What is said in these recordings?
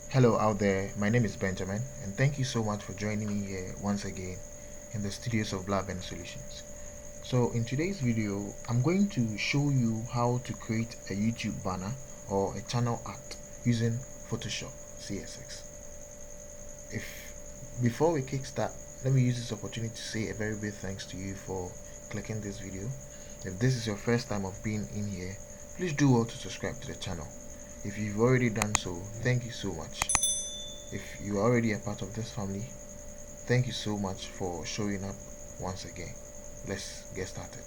Hello out there, my name is Benjamin, and thank you so much for joining me here once again in the studios of BlabenSolutions. So, in today's video, I'm going to show you how to create a YouTube banner or a channel art using Photoshop CSS. If Before we kickstart, let me use this opportunity to say a very big thanks to you for clicking this video. If this is your first time of being in here, please do well to subscribe to the channel. If you've already done so, thank you so much. If you are already a part of this family, thank you so much for showing up once again. Let's get started.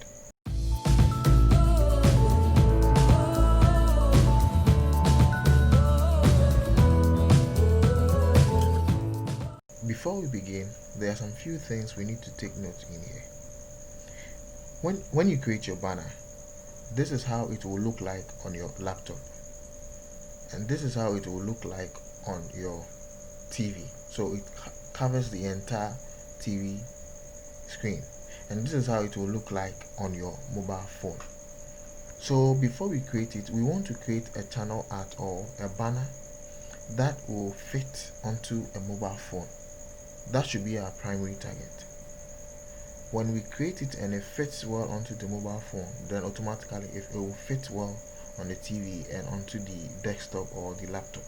Before we begin, there are some few things we need to take note in here. When you create your banner, this is how it will look like on your laptop, and this is how it will look like on your TV. So it covers the entire TV screen, and this is how it will look like on your mobile phone. So before we create it, we want to create a channel art or a banner that will fit onto a mobile phone. That should be our primary target. When we create it and it fits well onto the mobile phone, then automatically it will fit well on the TV and onto the desktop or the laptop.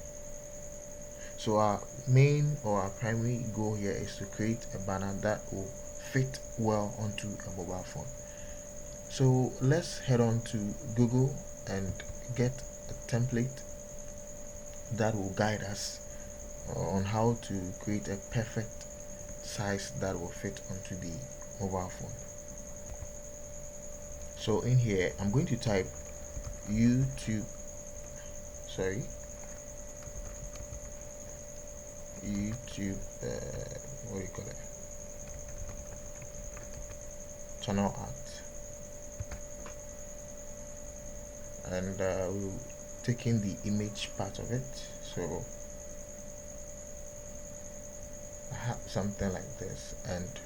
So our main or our primary goal here is to create a banner that will fit well onto a mobile phone. So let's head on to Google and get a template that will guide us on how to create a perfect size that will fit onto the mobile phone. So in here, I'm going to type YouTube what do you call it, channel art, and we'll take in the image part of it. So I have something like this, and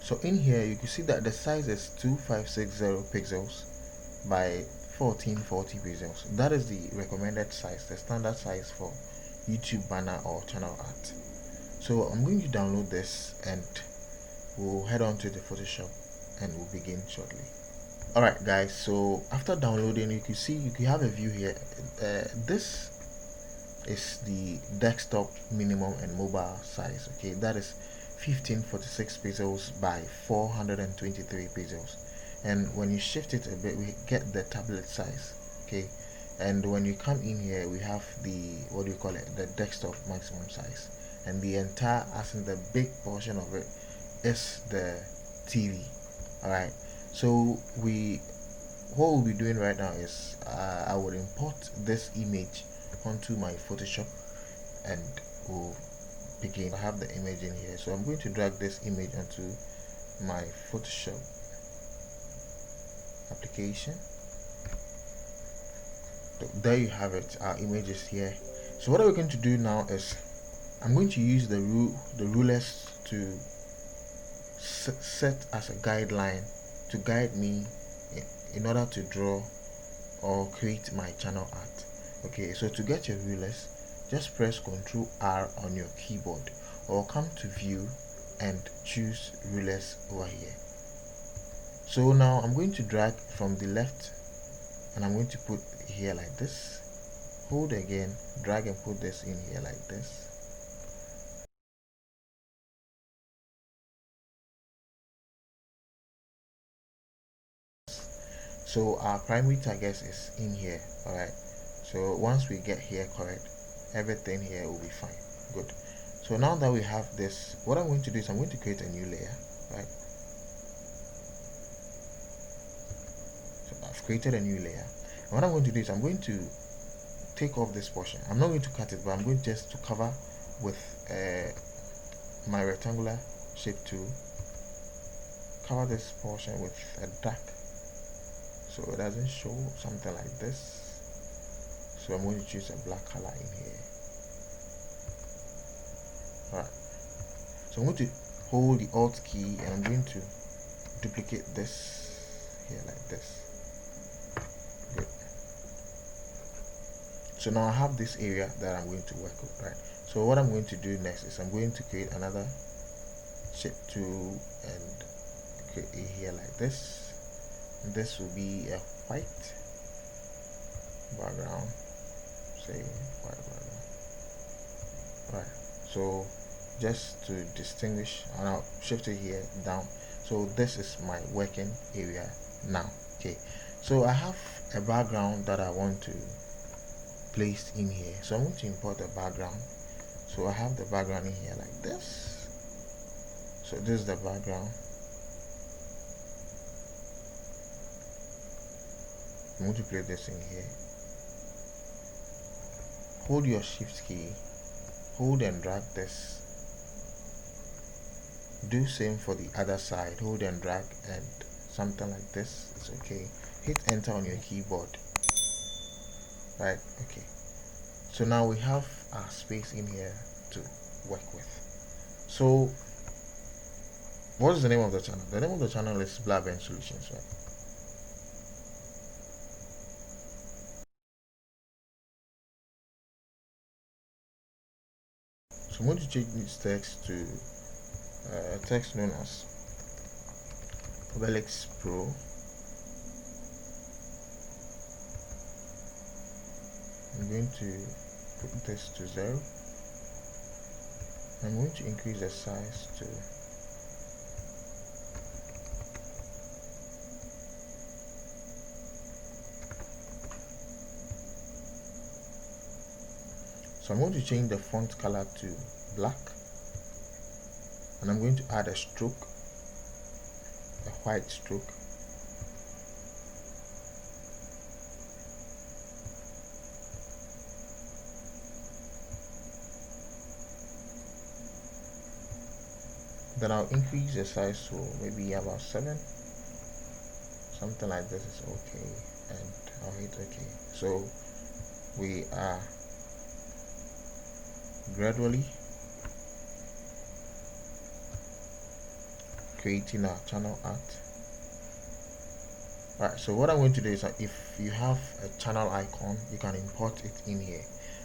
so in here you can see that the size is 2560 pixels by 1440 pixels. That is the recommended size, the standard size for YouTube banner or channel art. So I'm going to download this and we'll head on to the Photoshop and we'll begin shortly. Alright guys, so after downloading, you can see you can have a view here. This is the desktop minimum and mobile size. Okay, that is 1546 pixels by 423 pixels, and when you shift it a bit we get the tablet size. Okay, and when you come in here we have the, what do you call it, the desktop maximum size, and the entire, as in the big portion of it, is the TV. Alright, so what we'll be doing right now is I will import this image onto my Photoshop and we'll begin. I have the image in here, so I'm going to drag this image onto my Photoshop application. So there you have it, our image is here. So what we're going to do now is I'm going to use the rulers to set as a guideline to guide me in order to draw or create my channel art. Okay, so to get your rulers, just press Ctrl R on your keyboard or come to view and choose rulers over here. So now I'm going to drag from the left and I'm going to put here like this. Hold again, drag and put this in here like this. So our primary target is in here. Alright, so once we get here correct, everything here will be fine. Good. So now that we have this, what I'm going to do is I'm going to create a new layer. Right, so I've created a new layer, and what I'm going to do is I'm going to take off this portion. I'm not going to cut it, but I'm going just to cover with my rectangular shape tool, cover this portion with a dark so it doesn't show something like this. So I'm going to choose a black color in here. Alright, so I'm going to hold the Alt key and I'm going to duplicate this here like this. Good. So now I have this area that I'm going to work with, right? So what I'm going to do next is I'm going to create another shape tool and create it here like this. This will be a white background, say white background. Right, so just to distinguish, and I'll shift it here down. So this is my working area now. Okay, so I have a background that I want to place in here, so I'm going to import the background. So I have the background in here like this. So this is the background. I'm going to place this in here. Hold your shift key, hold and drag this. Do same for the other side, hold and drag, and something like this is okay. Hit enter on your keyboard. Right, okay. So now we have our space in here to work with. So what is the name of the channel? The name of the channel is BlabenSolutions, right? So I'm going to change this text to text known as Obelix Pro. I'm going to put this to 0. I'm going to increase the size to 1. So I'm going to change the font color to black, and I'm going to add a stroke, a white stroke. Then I'll increase the size to maybe about 7. Something like this is okay, and I'll hit OK. So we are gradually creating our channel art. Alright, so what I'm going to do is that if you have a channel icon, you can import it in here.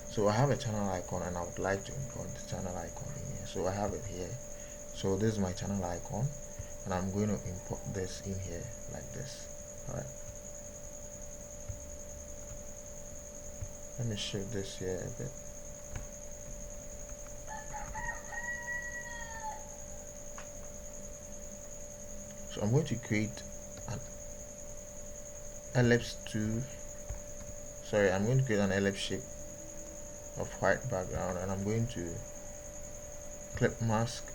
So I have a channel icon and I would like to import the channel icon in here. So I have it here. So this is my channel icon, and I'm going to import this in here like this. Alright, let me shift this here a bit. So I'm going to create an ellipse I'm going to create an ellipse shape of white background, and I'm going to clip mask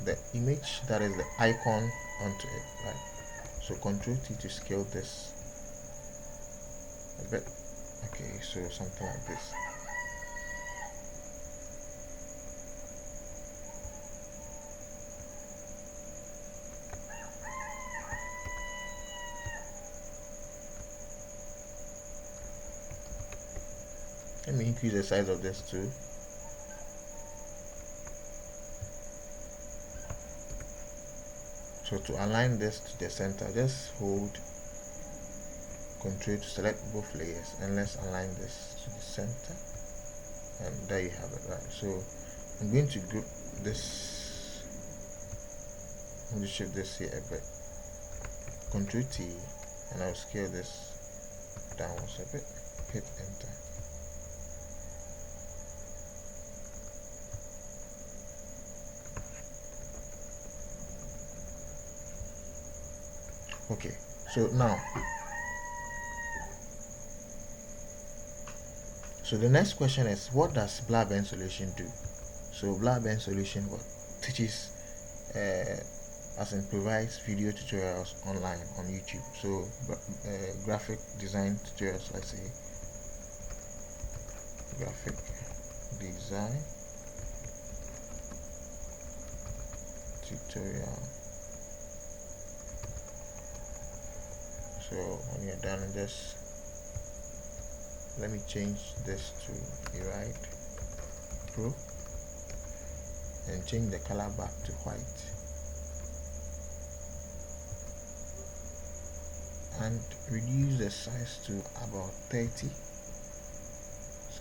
the image that is the icon onto it, right? So Ctrl T to scale this a bit. Okay, so something like this. Let me increase the size of this too. So to align this to the center, just hold Ctrl to select both layers, and let's align this to the center, and there you have it, right? So I'm going to group this. I'm going to shift this here a bit. Ctrl T, and I'll scale this downwards a bit. Hit enter. Okay, so now, so the next question is, what does BlabenSolution do? So BlabenSolution teaches, as in provides video tutorials online on YouTube. So graphic design tutorials, let's say graphic design tutorial. So when you're done, just let me change this to Eride Pro and change the color back to white, and reduce the size to about 30.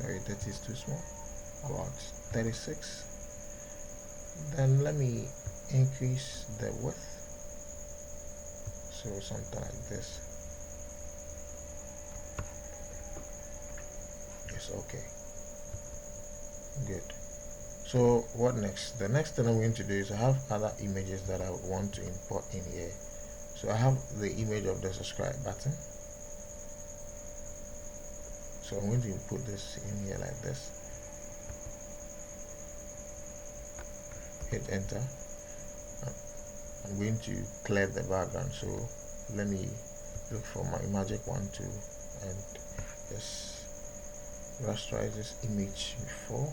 sorry, that is too small, about 36. Then let me increase the width, so something like this. It's okay, good. So what next? The next thing I'm going to do is I have other images that I want to import in here. So I have the image of the subscribe button, so I'm going to put this in here like this, hit enter. I'm going to clear the background, so let me look for my magic wand tool and just rasterize this image before.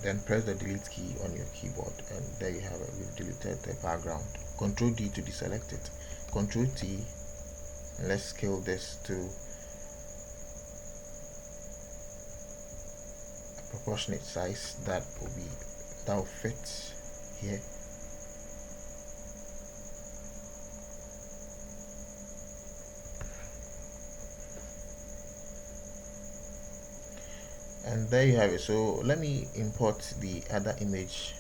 Then press the delete key on your keyboard, and there you have it. We've deleted the background. Ctrl D to deselect it, Ctrl T, and let's scale this to a proportionate size that will fit here. And there you have it. So let me import the other image.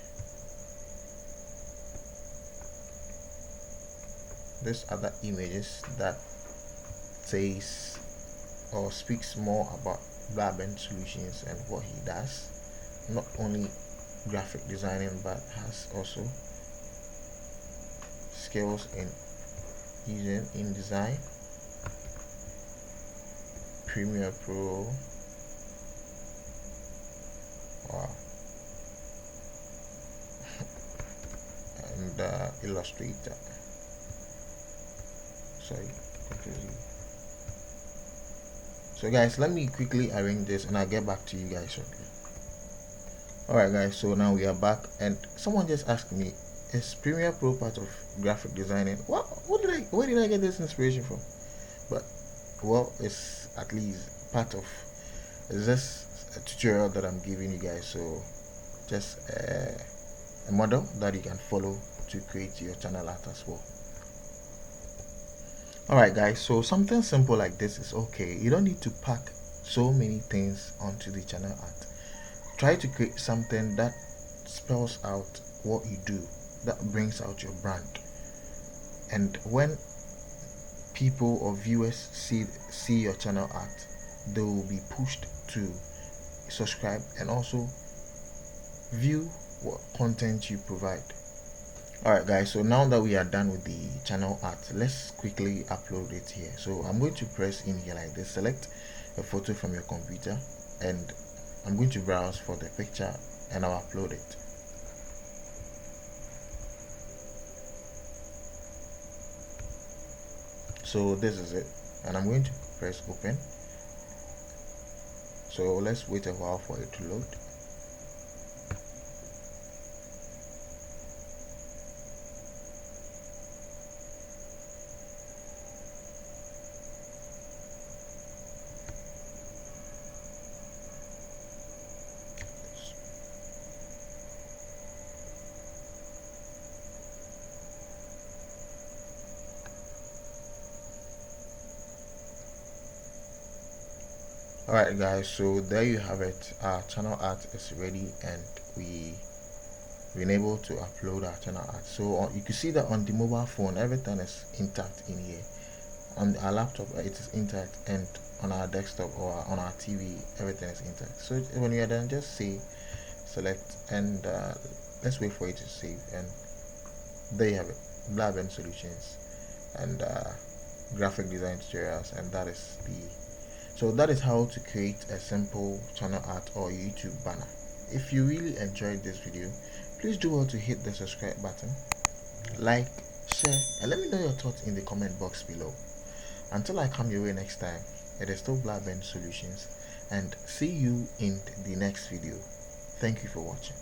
This other images that says or speaks more about BlabenSolutions and what he does. Not only graphic designing, but has also skills in using InDesign, Premiere Pro. Wow. And Illustrator. Sorry, completely. So guys, let me quickly arrange this and I'll get back to you guys shortly. Alright guys, so now we are back, and someone just asked me, is Premiere Pro part of graphic designing? Where did I get this inspiration from? But well, it's at least part of, it's just a tutorial that I'm giving you guys, so just a model that you can follow to create your channel art as well. Alright guys, so something simple like this is okay. You don't need to pack so many things onto the channel art. Try to create something that spells out what you do, that brings out your brand. And when people or viewers see your channel art, they will be pushed to subscribe and also view what content you provide. Alright guys, so now that we are done with the channel art, let's quickly upload it here. So I'm going to press in here like this, select a photo from your computer, and I'm going to browse for the picture and I'll upload it. So this is it, and I'm going to press open. So let's wait a while for it to load. Alright guys, so there you have it. Our channel art is ready, and we've been able to upload our channel art. So you can see that on the mobile phone everything is intact in here. On our laptop it is intact, and on our desktop or on our TV everything is intact. So when you are done, just select, and let's wait for it to save. And there you have it, BlabenSolutions and graphic design tutorials, and that is how to create a simple channel art or YouTube banner. If you really enjoyed this video, please do well to hit the subscribe button, like, share, and let me know your thoughts in the comment box below. Until I come your way next time, it is still BlabenSolutions, and see you in the next video. Thank you for watching.